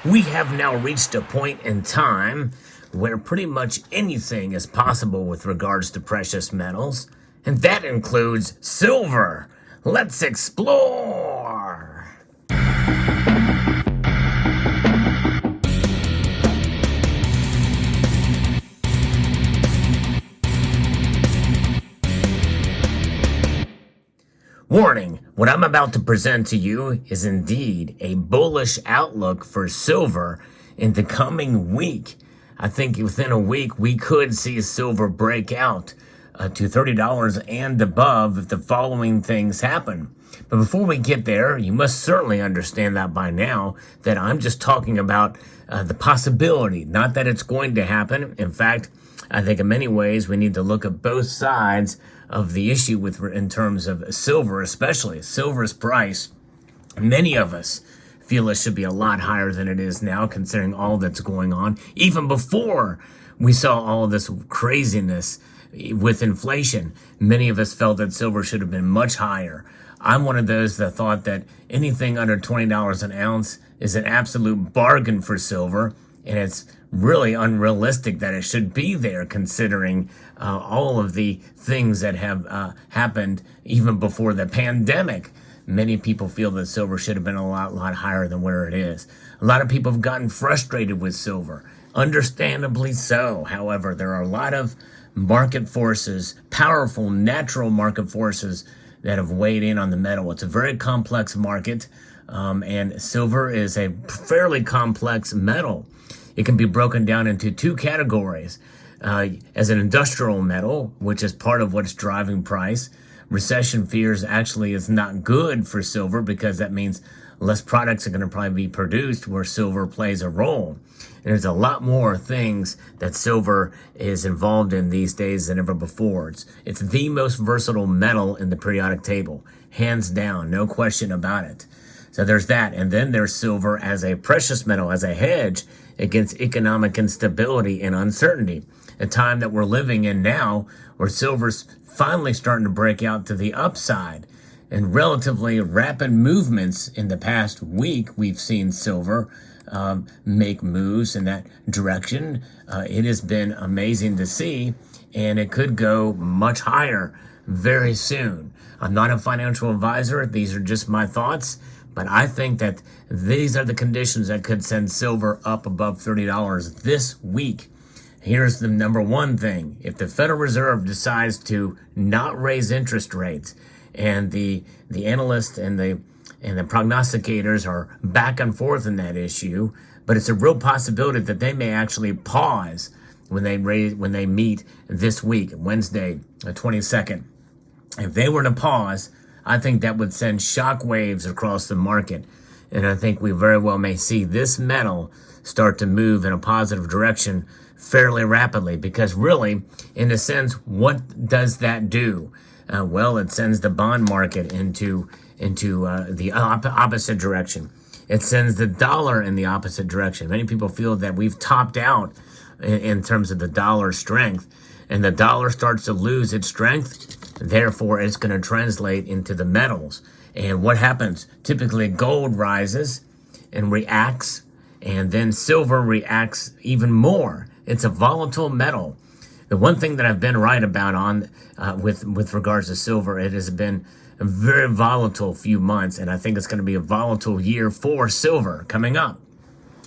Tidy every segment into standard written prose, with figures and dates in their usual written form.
We have now reached a point in time where pretty much anything is possible with regards to precious metals, and that includes silver. Let's explore! Warning, what I'm about to present to you is indeed a bullish outlook for silver in the coming week. I think within a week we could see silver break out to $30 and above if the following things happen. But before we get there, you must certainly understand that by now that I'm just talking about the possibility, not that it's going to happen. In fact, I think in many ways we need to look at both sides of the issue in terms of silver, especially silver's price. Many of us feel it should be a lot higher than it is now, considering all that's going on. Even before we saw all of this craziness with inflation, many of us felt that silver should have been much higher. I'm one of those that thought that anything under $20 an ounce is an absolute bargain for silver, and it's really unrealistic that it should be there, considering all of the things that have happened even before the pandemic. Many people feel that silver should have been a lot higher than where it is. A lot of people have gotten frustrated with silver, understandably so. However, there are a lot of market forces, powerful natural market forces that have weighed in on the metal. It's a very complex market, and silver is a fairly complex metal. It can be broken down into two categories. As an industrial metal, which is part of what's driving price, recession fears actually is not good for silver because that means less products are going to probably be produced where silver plays a role. And there's a lot more things that silver is involved in these days than ever before. It's the most versatile metal in the periodic table, hands down, no question about it. So there's that. And then there's silver as a precious metal, as a hedge against economic instability and uncertainty. A time that we're living in now where silver's finally starting to break out to the upside. In relatively rapid movements in the past week, we've seen silver make moves in that direction. It has been amazing to see, and it could go much higher very soon. I'm not a financial advisor. These are just my thoughts. But I think that these are the conditions that could send silver up above $30 this week. Here's the number one thing. If the Federal Reserve decides to not raise interest rates, and the analysts and the prognosticators are back and forth in that issue, but it's a real possibility that they may actually pause when they meet this week, Wednesday, the 22nd. If they were to pause, I think that would send shock waves across the market. And I think we very well may see this metal start to move in a positive direction fairly rapidly, because really, in a sense, what does that do? Well, it sends the bond market into the opposite direction. It sends the dollar in the opposite direction. Many people feel that we've topped out in terms of the dollar strength, and the dollar starts to lose its strength. Therefore, it's going to translate into the metals. And what happens? Typically, gold rises and reacts, and then silver reacts even more. It's a volatile metal. The one thing that I've been right about on with regards to silver, it has been a very volatile few months, and I think it's going to be a volatile year for silver coming up.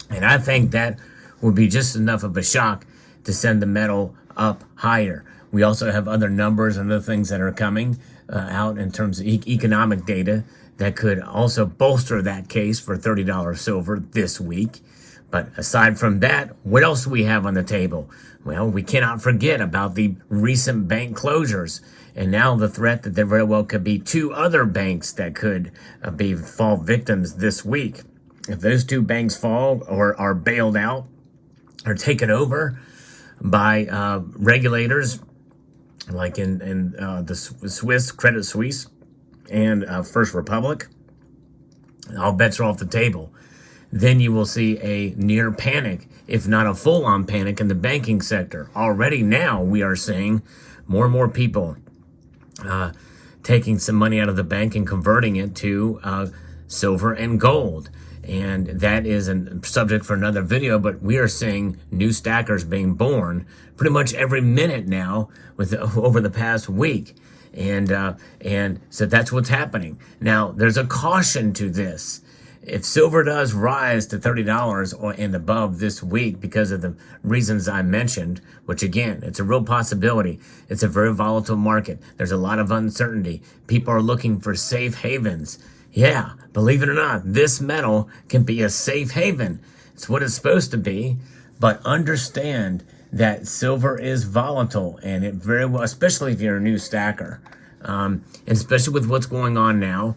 And I think that will be just enough of a shock to send the metal up higher. We also have other numbers and other things that are coming out in terms of economic data that could also bolster that case for $30 silver this week. But aside from that, what else do we have on the table? Well, we cannot forget about the recent bank closures, and now the threat that there very well could be two other banks that could fall victims this week. If those two banks fall or are bailed out or taken over by regulators, like in the Swiss Credit Suisse and First Republic, all bets are off the table. Then you will see a near panic, if not a full-on panic in the banking sector. Already now we are seeing more and more people taking some money out of the bank and converting it to silver and gold. And that is a subject for another video, but we are seeing new stackers being born pretty much every minute now over the past week. And so that's what's happening. Now, there's a caution to this. If silver does rise to $30 or and above this week because of the reasons I mentioned, which again, it's a real possibility. It's a very volatile market. There's a lot of uncertainty. People are looking for safe havens. Yeah, believe it or not, this metal can be a safe haven. It's what it's supposed to be, but understand that silver is volatile, and it very well, especially if you're a new stacker, and especially with what's going on now,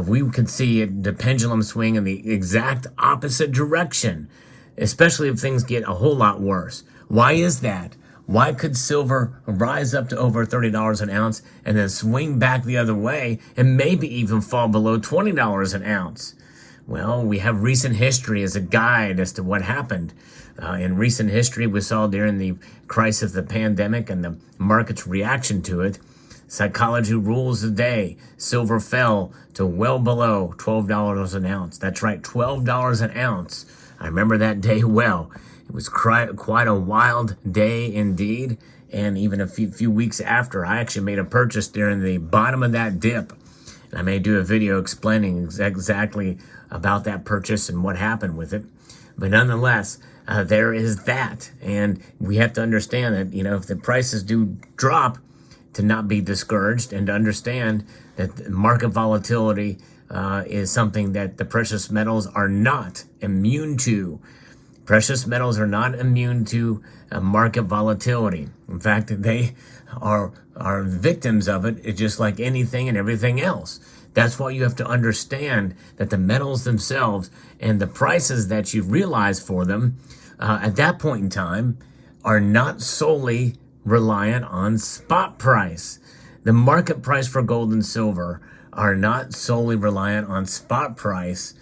we could see the pendulum swing in the exact opposite direction, especially if things get a whole lot worse. Why is that? Why could silver rise up to over $30 an ounce and then swing back the other way and maybe even fall below $20 an ounce? Well, we have recent history as a guide as to what happened. In recent history, we saw during the crisis of the pandemic and the market's reaction to it, psychology rules the day. Silver fell to well below $12 an ounce. That's right, $12 an ounce. I remember that day well. It was quite a wild day indeed. And even a few weeks after, I actually made a purchase during the bottom of that dip. And I may do a video explaining exactly about that purchase and what happened with it. But nonetheless, there is that. And we have to understand that, if the prices do drop, to not be discouraged and to understand that market volatility is something that the precious metals are not immune to. Precious metals are not immune to market volatility. In fact, they are victims of it. It's just like anything and everything else. That's why you have to understand that the metals themselves and the prices that you realize for them at that point in time are not solely reliant on spot price. The market price for gold and silver are not solely reliant on spot price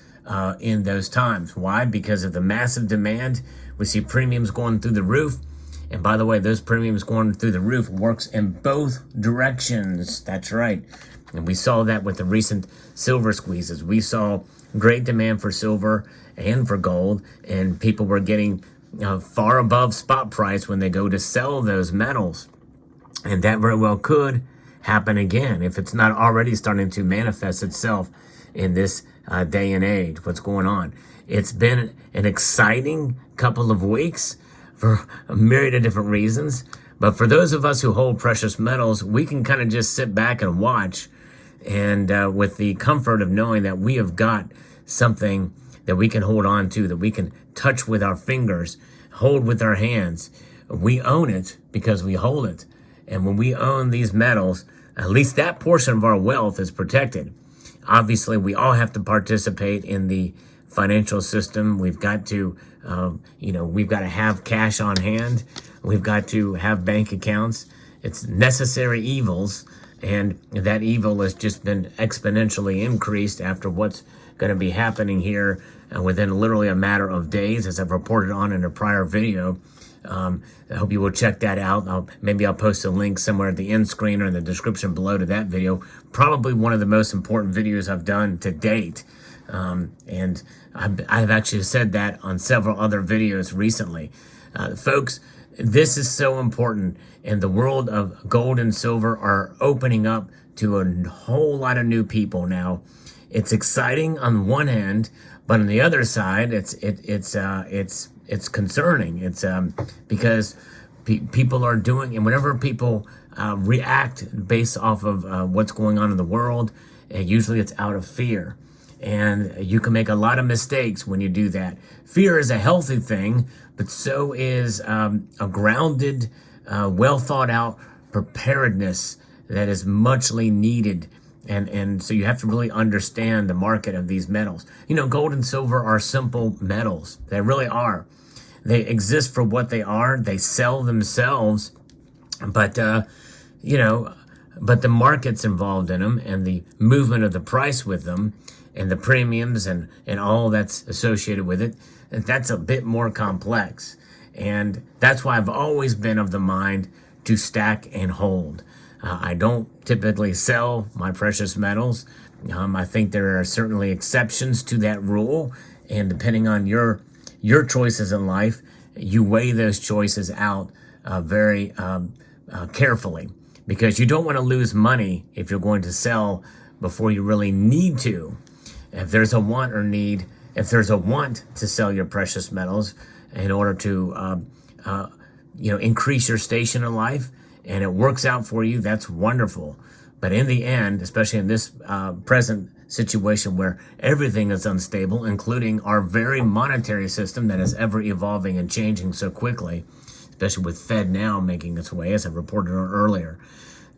in those times. Why? Because of the massive demand. We see premiums going through the roof. And by the way, those premiums going through the roof works in both directions. That's right. And we saw that with the recent silver squeezes. We saw great demand for silver and for gold, and people were getting far above spot price when they go to sell those metals. And that very well could happen again if it's not already starting to manifest itself in this day and age. What's going on? It's been an exciting couple of weeks for a myriad of different reasons. But for those of us who hold precious metals, we can kind of just sit back and watch, and with the comfort of knowing that we have got something that we can hold on to, that we can touch with our fingers, hold with our hands. We own it because we hold it. And when we own these metals, at least that portion of our wealth is protected. Obviously, we all have to participate in the financial system. We've got to, we've got to have cash on hand. We've got to have bank accounts. It's necessary evils, and that evil has just been exponentially increased after what's going to be happening here within literally a matter of days, as I've reported on in a prior video. I hope you will check that out. Maybe I'll post a link somewhere at the end screen or in the description below to that video. Probably one of the most important videos I've done to date. And I've actually said that on several other videos recently. Folks, this is so important, and the world of gold and silver are opening up to a whole lot of new people now. It's exciting on one hand, but on the other side, it's concerning. It's because people are doing, and whenever people react based off of what's going on in the world, usually it's out of fear. And you can make a lot of mistakes when you do that. Fear is a healthy thing, but so is a grounded, well thought out preparedness that is muchly needed. And so you have to really understand the market of these metals. Gold and silver are simple metals. They really are. They exist for what they are. They sell themselves, but but the market's involved in them, and the movement of the price with them, and the premiums and all that's associated with it. That's a bit more complex. And that's why I've always been of the mind to stack and hold. I don't typically sell my precious metals. I think there are certainly exceptions to that rule. And depending on your choices in life, you weigh those choices out very carefully, because you don't want to lose money if you're going to sell before you really need to. If there's a want or need, if there's a want to sell your precious metals in order to increase your station in life, and it works out for you, that's wonderful. But in the end, especially in this present situation where everything is unstable, including our very monetary system that is ever evolving and changing so quickly, especially with Fed now making its way, as I reported on earlier,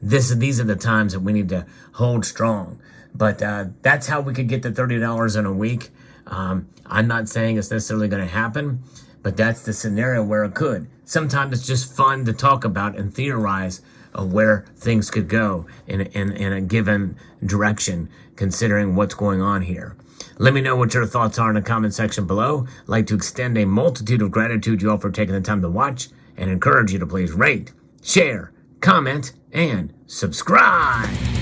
these are the times that we need to hold strong. But that's how we could get to $30 in a week. I'm not saying it's necessarily going to happen, but that's the scenario where it could. Sometimes it's just fun to talk about and theorize of where things could go in a given direction, considering what's going on here. Let me know what your thoughts are in the comment section below. I'd like to extend a multitude of gratitude to you all for taking the time to watch, and encourage you to please rate, share, comment, and subscribe.